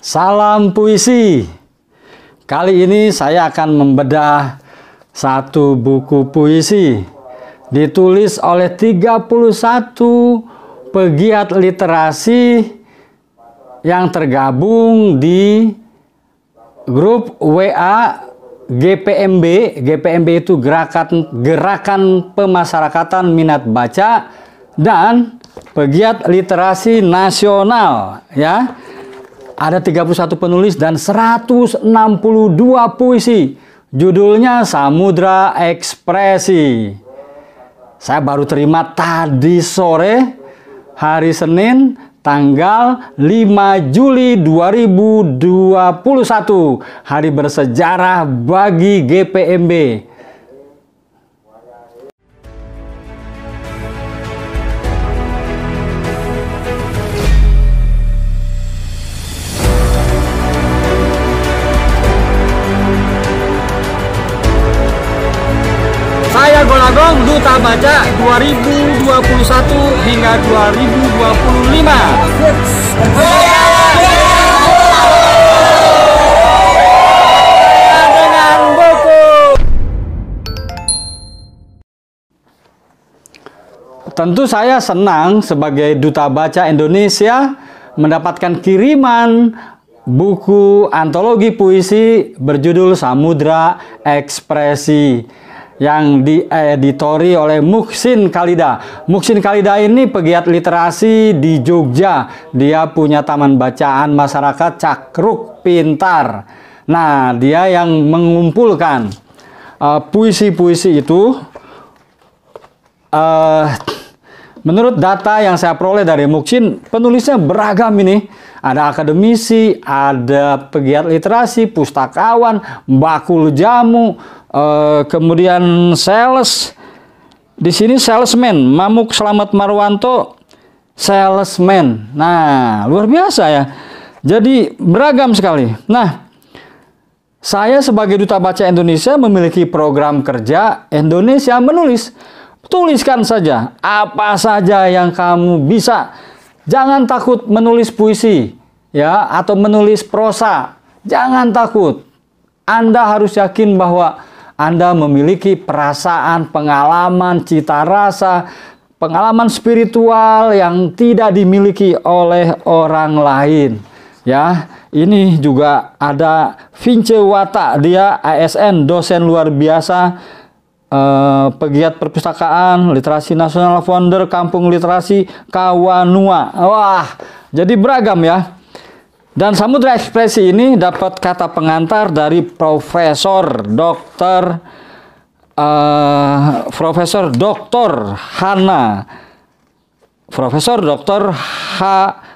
Salam puisi. Kali ini saya akan membedah satu buku puisi ditulis oleh 31 pegiat literasi yang tergabung di grup WA GPMB. GPMB itu Gerakan Pemasyarakatan Minat Baca dan Pegiat Literasi Nasional, ya. Ada 31 penulis dan 162 puisi. Judulnya Samudra Ekspresi. Saya baru terima tadi sore, hari Senin, tanggal 5 Juli 2021. Hari bersejarah bagi GPMB. Saya Golagong, Duta Baca 2021 hingga 2025. Dengan buku. Tentu saya senang sebagai Duta Baca Indonesia mendapatkan kiriman buku antologi puisi berjudul Samudra Ekspresi yang dieditori oleh Muhsin Khalida. Muhsin Khalida ini pegiat literasi di Jogja. Dia punya taman bacaan masyarakat Cakruk Pintar. Nah, dia yang mengumpulkan puisi-puisi itu. Menurut data yang saya peroleh dari Muhsin, penulisnya beragam ini. Ada akademisi, ada pegiat literasi, pustakawan, bakul jamu, kemudian sales. Di sini salesman, Mamuk Slamet Marwanto, salesman. Nah, luar biasa ya. Jadi beragam sekali. Nah, saya sebagai Duta Baca Indonesia memiliki program kerja Indonesia Menulis. Tuliskan saja apa saja yang kamu bisa. Jangan takut menulis puisi, ya, atau menulis prosa. Jangan takut. Anda harus yakin bahwa Anda memiliki perasaan, pengalaman, cita rasa, pengalaman spiritual yang tidak dimiliki oleh orang lain. Ya, ini juga ada Vince Wata, dia ASN, dosen luar biasa, pegiat perpustakaan, literasi nasional, founder Kampung Literasi Kawanua. Wah, jadi beragam ya. Dan Samudra Ekspresi ini dapat kata pengantar dari Profesor Dr.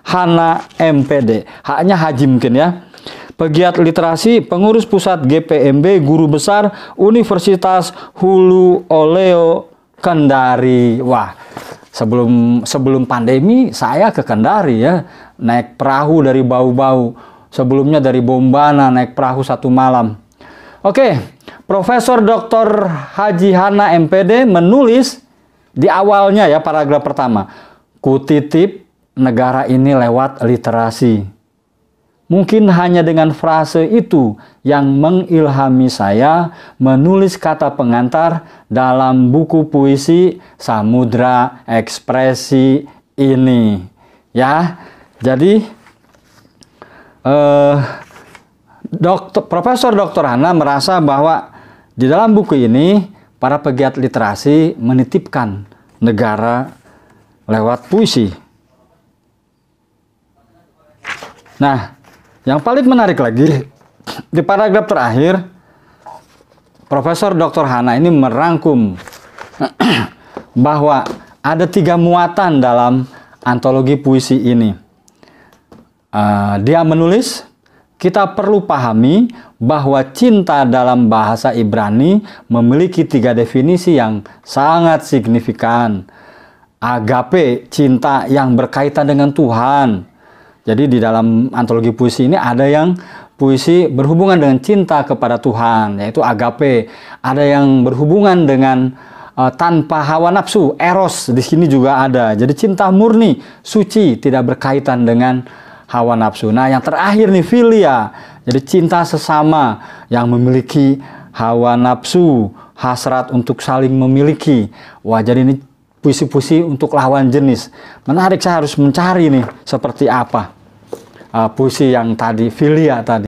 Hana MPD. Haknya Haji mungkin ya. Pegiat literasi, pengurus pusat GPMB, guru besar Universitas Hulu Oleo Kendari. Wah, sebelum pandemi saya ke Kendari ya, naik perahu dari Bau-Bau. Sebelumnya dari Bombana naik perahu 1 malam. Oke, Profesor Dr. Haji Hana MPD menulis di awalnya ya, paragraf pertama, kutitip negara ini lewat literasi. Mungkin hanya dengan frase itu yang mengilhami saya menulis kata pengantar dalam buku puisi Samudra Ekspresi ini. Ya, jadi Profesor Dr. Hana merasa bahwa di dalam buku ini para pegiat literasi menitipkan negara lewat puisi. Nah, yang paling menarik lagi, di paragraf terakhir, Profesor Dr. Hana ini merangkum bahwa ada 3 muatan dalam antologi puisi ini. Dia menulis, kita perlu pahami bahwa cinta dalam bahasa Ibrani memiliki 3 definisi yang sangat signifikan. Agape, cinta yang berkaitan dengan Tuhan. Jadi di dalam antologi puisi ini ada yang puisi berhubungan dengan cinta kepada Tuhan, yaitu agape. Ada yang berhubungan dengan tanpa hawa nafsu, eros, di sini juga ada. Jadi cinta murni, suci, tidak berkaitan dengan hawa nafsu. Nah, yang terakhir nih filia. Jadi cinta sesama yang memiliki hawa nafsu, hasrat untuk saling memiliki. Wah, jadi ini puisi-puisi untuk lawan jenis. Menarik, saya harus mencari nih seperti apa puisi yang tadi, filia tadi.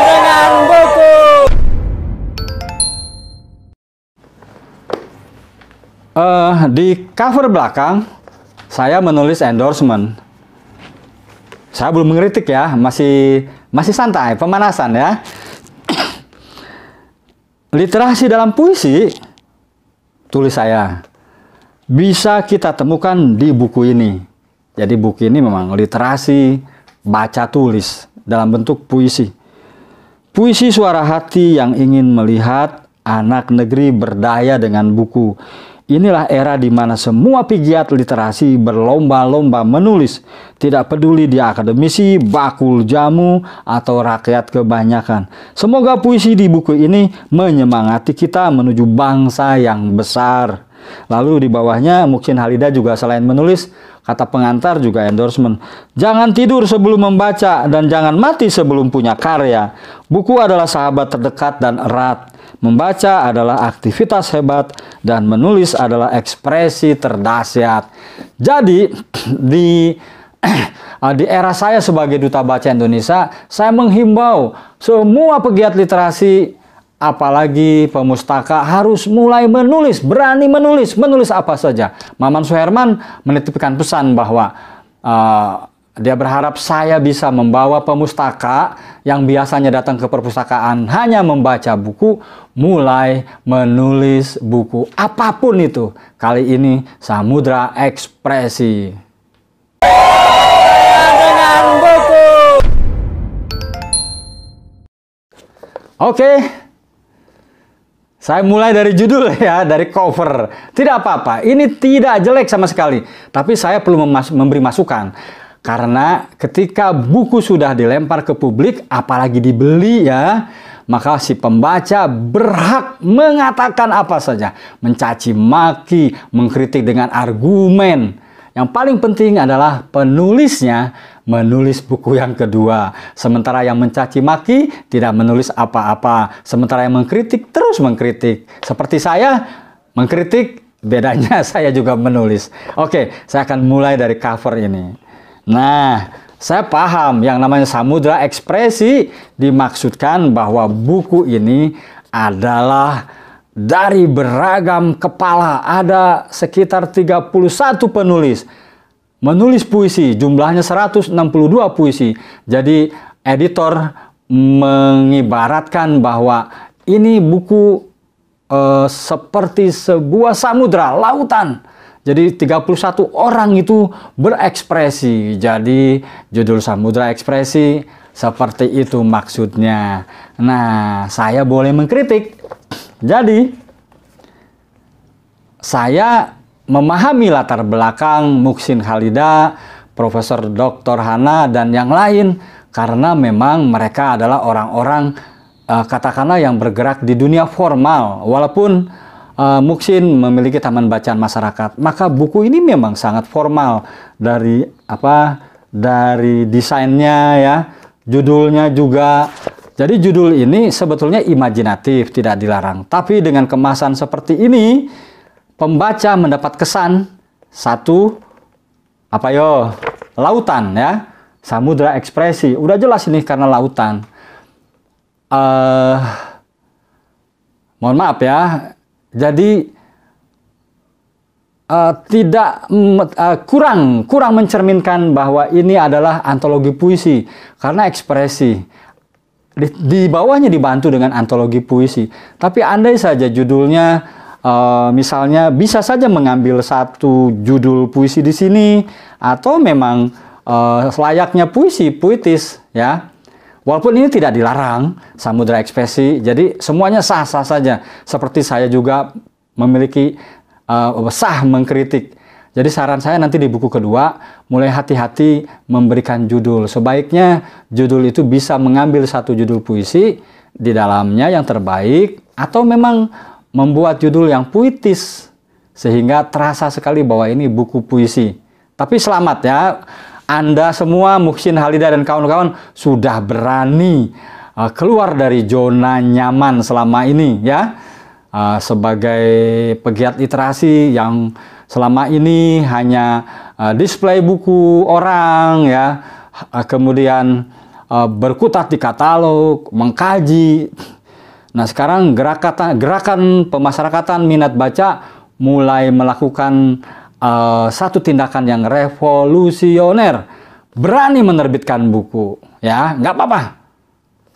Dengan buku. Di cover belakang saya menulis endorsement. Saya belum mengkritik ya, masih santai, pemanasan ya. Literasi dalam puisi, tulis saya, bisa kita temukan di buku ini. Jadi buku ini memang literasi baca tulis dalam bentuk puisi. Puisi suara hati yang ingin melihat anak negeri berdaya dengan buku. Inilah era di mana semua pegiat literasi berlomba-lomba menulis. Tidak peduli dia akademisi, bakul jamu, atau rakyat kebanyakan. Semoga puisi di buku ini menyemangati kita menuju bangsa yang besar. Lalu di bawahnya Muksin Halida juga selain menulis, kata pengantar juga endorsement. Jangan tidur sebelum membaca dan jangan mati sebelum punya karya. Buku adalah sahabat terdekat dan erat. Membaca adalah aktivitas hebat dan menulis adalah ekspresi terdahsyat. Jadi di era saya sebagai Duta Baca Indonesia, saya menghimbau semua pegiat literasi, apalagi pemustaka, harus mulai menulis, berani menulis apa saja. Maman Suherman menitipkan pesan bahwa dia berharap saya bisa membawa pemustaka yang biasanya datang ke perpustakaan hanya membaca buku, mulai menulis buku. Apapun itu. Kali ini Samudra Ekspresi. Dengan buku. Oke. Saya mulai dari judul ya, dari cover. Tidak apa-apa, ini tidak jelek sama sekali. Tapi saya perlu memberi masukan. Karena ketika buku sudah dilempar ke publik, apalagi dibeli ya, maka si pembaca berhak mengatakan apa saja. Mencaci maki, mengkritik dengan argumen. Yang paling penting adalah penulisnya menulis buku yang kedua. Sementara yang mencaci maki tidak menulis apa-apa. Sementara yang mengkritik terus mengkritik. Seperti saya mengkritik, bedanya saya juga menulis. Oke, saya akan mulai dari cover ini. Nah, saya paham yang namanya Samudra Ekspresi dimaksudkan bahwa buku ini adalah dari beragam kepala. Ada sekitar 31 penulis. Menulis puisi, jumlahnya 162 puisi. Jadi editor mengibaratkan bahwa ini buku seperti sebuah samudra, lautan. Jadi 31 orang itu berekspresi. Jadi judul Samudra Ekspresi seperti itu maksudnya. Nah, saya boleh mengkritik. Jadi saya memahami latar belakang Muksin Halida, Profesor Dr. Hana dan yang lain karena memang mereka adalah orang-orang katakanlah yang bergerak di dunia formal. Walaupun Muksin memiliki taman bacaan masyarakat, maka buku ini memang sangat formal dari desainnya ya, judulnya juga. Jadi judul ini sebetulnya imajinatif, tidak dilarang. Tapi dengan kemasan seperti ini, pembaca mendapat kesan satu lautan ya, Samudra Ekspresi. Udah jelas ini karena lautan. Mohon maaf ya. Jadi kurang mencerminkan bahwa ini adalah antologi puisi karena ekspresi. Di bawahnya dibantu dengan antologi puisi. Tapi andai saja judulnya misalnya bisa saja mengambil satu judul puisi di sini atau memang layaknya puisi puitis ya. Walaupun ini tidak dilarang, Samudra Ekspresi, jadi semuanya sah-sah saja. Seperti saya juga memiliki sah mengkritik. Jadi saran saya nanti di buku kedua, mulai hati-hati memberikan judul. Sebaiknya judul itu bisa mengambil satu judul puisi, di dalamnya yang terbaik, atau memang membuat judul yang puitis, sehingga terasa sekali bahwa ini buku puisi. Tapi selamat ya. Anda semua, Muhsin, Halida, dan kawan-kawan sudah berani keluar dari zona nyaman selama ini, ya. Sebagai pegiat literasi yang selama ini hanya display buku orang, ya, kemudian berkutat di katalog, mengkaji. Nah, sekarang gerakan pemasyarakatan minat baca mulai melakukan satu tindakan yang revolusioner, berani menerbitkan buku, ya. Nggak apa-apa,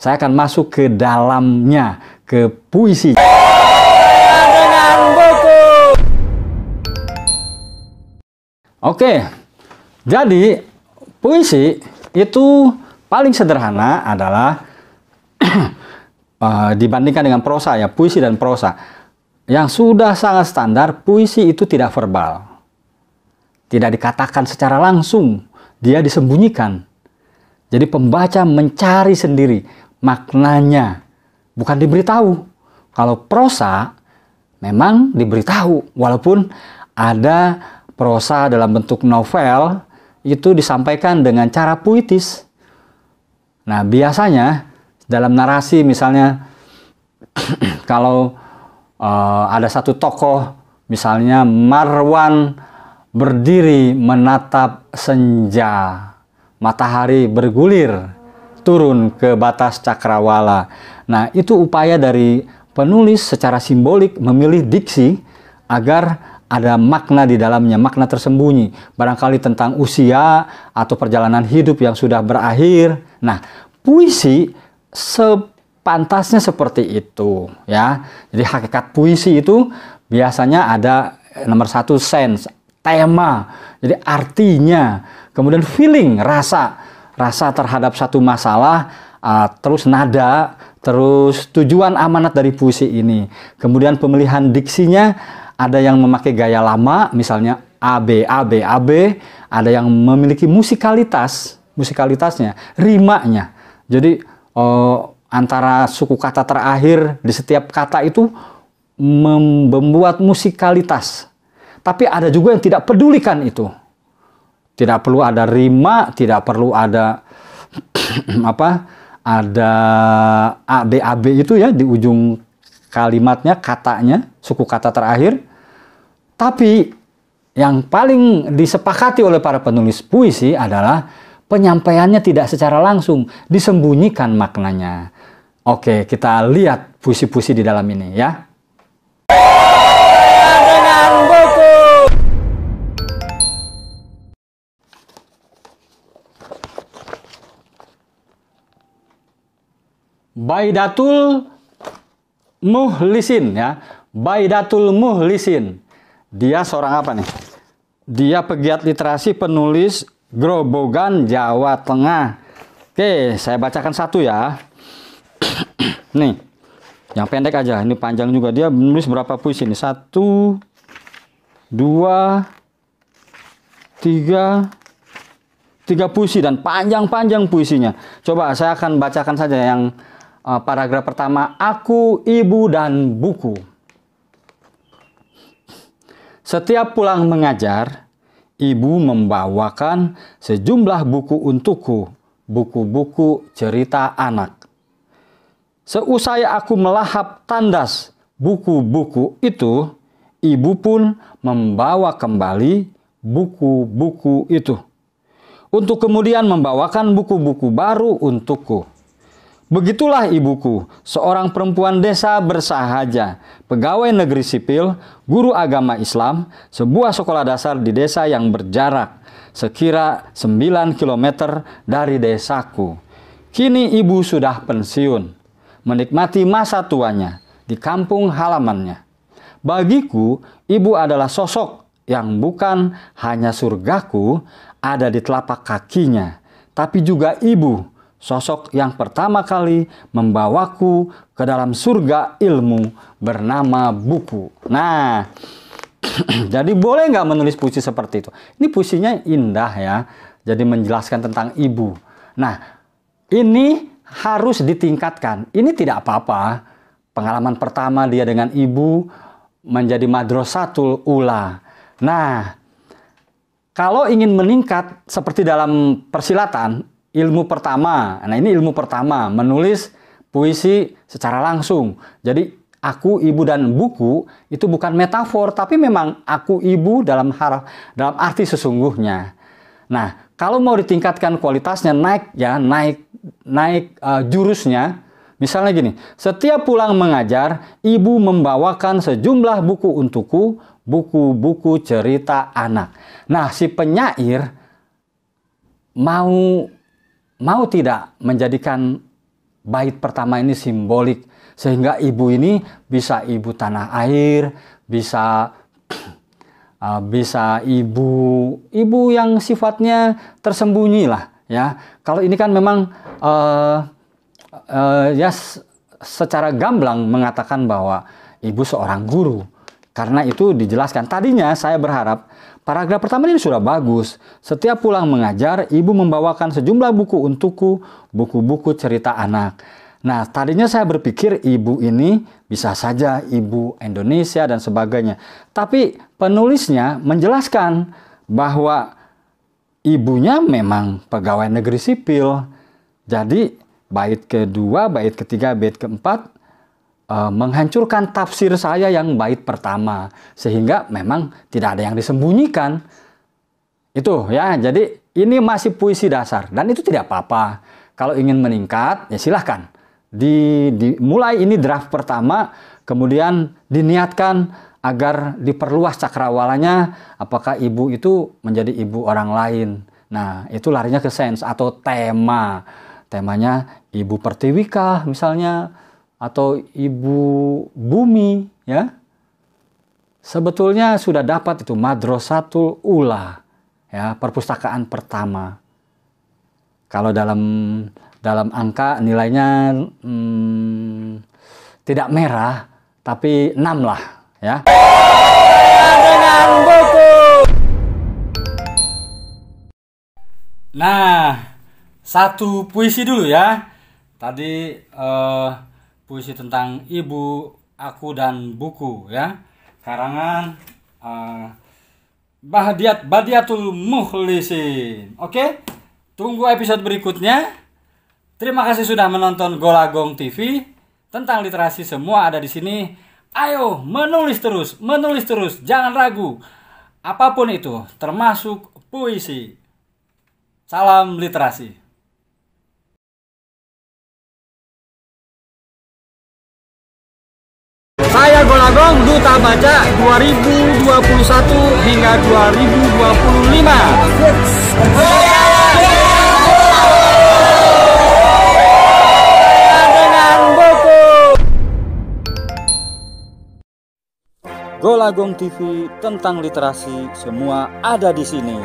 saya akan masuk ke dalamnya, ke puisi. Dengan buku. Oke, jadi puisi itu paling sederhana adalah dibandingkan dengan prosa, ya, puisi dan prosa. Yang sudah sangat standar, puisi itu tidak verbal. Tidak dikatakan secara langsung, dia disembunyikan. Jadi pembaca mencari sendiri maknanya, bukan diberitahu. Kalau prosa memang diberitahu, walaupun ada prosa dalam bentuk novel itu disampaikan dengan cara puitis. Nah, biasanya dalam narasi misalnya kalau ada satu tokoh, misalnya Marwan berdiri menatap senja, matahari bergulir turun ke batas cakrawala. Nah, itu upaya dari penulis secara simbolik memilih diksi agar ada makna di dalamnya, makna tersembunyi, barangkali tentang usia atau perjalanan hidup yang sudah berakhir. Nah, puisi sepantasnya seperti itu, ya. Jadi hakikat puisi itu biasanya ada nomor satu, sense, tema, jadi artinya, kemudian feeling, rasa terhadap satu masalah, terus nada, terus tujuan amanat dari puisi ini. Kemudian pemilihan diksinya, ada yang memakai gaya lama, misalnya AB, ada yang memiliki musikalitasnya, rimanya. Jadi antara suku kata terakhir di setiap kata itu membuat musikalitas. Tapi ada juga yang tidak pedulikan itu. Tidak perlu ada rima, tidak perlu ada ada AB itu, ya, di ujung kalimatnya, katanya, suku kata terakhir. Tapi yang paling disepakati oleh para penulis puisi adalah penyampaiannya tidak secara langsung, disembunyikan maknanya. Oke, kita lihat puisi-puisi di dalam ini, ya. Dengan buku. Baidatul Muhlisin, ya. Baidatul Muhlisin. Dia seorang apa nih? Dia pegiat literasi, penulis, Grobogan, Jawa Tengah. Oke, saya bacakan satu, ya. Nih, yang pendek aja. Ini panjang juga. Dia menulis berapa puisi ini? 1, 2, 3 puisi, dan panjang-panjang puisinya. Coba saya akan bacakan saja yang paragraf pertama. Aku, ibu, dan buku. Setiap pulang mengajar, ibu membawakan sejumlah buku untukku, buku-buku cerita anak. Seusai aku melahap tandas buku-buku itu, ibu pun membawa kembali buku-buku itu, untuk kemudian membawakan buku-buku baru untukku. Begitulah ibuku, seorang perempuan desa bersahaja, pegawai negeri sipil, guru agama Islam, sebuah sekolah dasar di desa yang berjarak sekira 9 km dari desaku. Kini ibu sudah pensiun, menikmati masa tuanya di kampung halamannya. Bagiku, ibu adalah sosok yang bukan hanya surgaku ada di telapak kakinya, tapi juga ibu, sosok yang pertama kali membawaku ke dalam surga ilmu bernama buku. Nah, jadi boleh nggak menulis puisi seperti itu? Ini puisinya indah, ya. Jadi menjelaskan tentang ibu. Nah, ini harus ditingkatkan. Ini tidak apa-apa. Pengalaman pertama dia dengan ibu menjadi madrasatul ula. Nah, Kalau ingin meningkat seperti dalam persilatan, ilmu pertama. Nah, ini ilmu pertama, menulis puisi secara langsung. Jadi aku, ibu, dan buku itu bukan metafor, tapi memang aku, ibu dalam arti sesungguhnya. Nah, kalau mau ditingkatkan kualitasnya, naik jurusnya, misalnya gini, setiap pulang mengajar, ibu membawakan sejumlah buku untukku, buku-buku cerita anak. Nah, si penyair mau tidak menjadikan bait pertama ini simbolik, sehingga ibu ini bisa ibu tanah air, bisa ibu yang sifatnya tersembunyi lah, ya. Kalau ini kan memang secara gamblang mengatakan bahwa ibu seorang guru. Karena itu dijelaskan. Tadinya saya berharap paragraf pertama ini sudah bagus. Setiap pulang mengajar, ibu membawakan sejumlah buku untukku, buku-buku cerita anak. Nah, tadinya saya berpikir ibu ini bisa saja ibu Indonesia dan sebagainya. Tapi penulisnya menjelaskan bahwa ibunya memang pegawai negeri sipil. Jadi bait kedua, bait ketiga, bait keempat menghancurkan tafsir saya yang bait pertama. Sehingga memang tidak ada yang disembunyikan. Itu ya, jadi ini masih puisi dasar. Dan itu tidak apa-apa. Kalau ingin meningkat, ya silahkan. Mulai ini draft pertama, kemudian diniatkan agar diperluas cakrawalanya, apakah ibu itu menjadi ibu orang lain. Nah, itu larinya ke sense atau tema. Temanya ibu Pertiwika misalnya, atau ibu bumi, ya. Sebetulnya sudah dapat itu Madrasatul Ula, ya, perpustakaan pertama. Kalau dalam angka nilainya tidak merah, tapi 6 lah, ya. Dengan buku. Nah, satu puisi dulu ya. Tadi puisi tentang ibu, aku, dan buku, ya. Karangan Badiatul Mukhlisin. Oke, tunggu episode berikutnya. Terima kasih sudah menonton Golagong TV. Tentang literasi semua ada di sini. Ayo menulis terus, jangan ragu. Apapun itu, termasuk puisi. Salam literasi. Saya Golagong, Duta Baca 2021 hingga 2025. Golagong TV, tentang literasi semua ada di sini.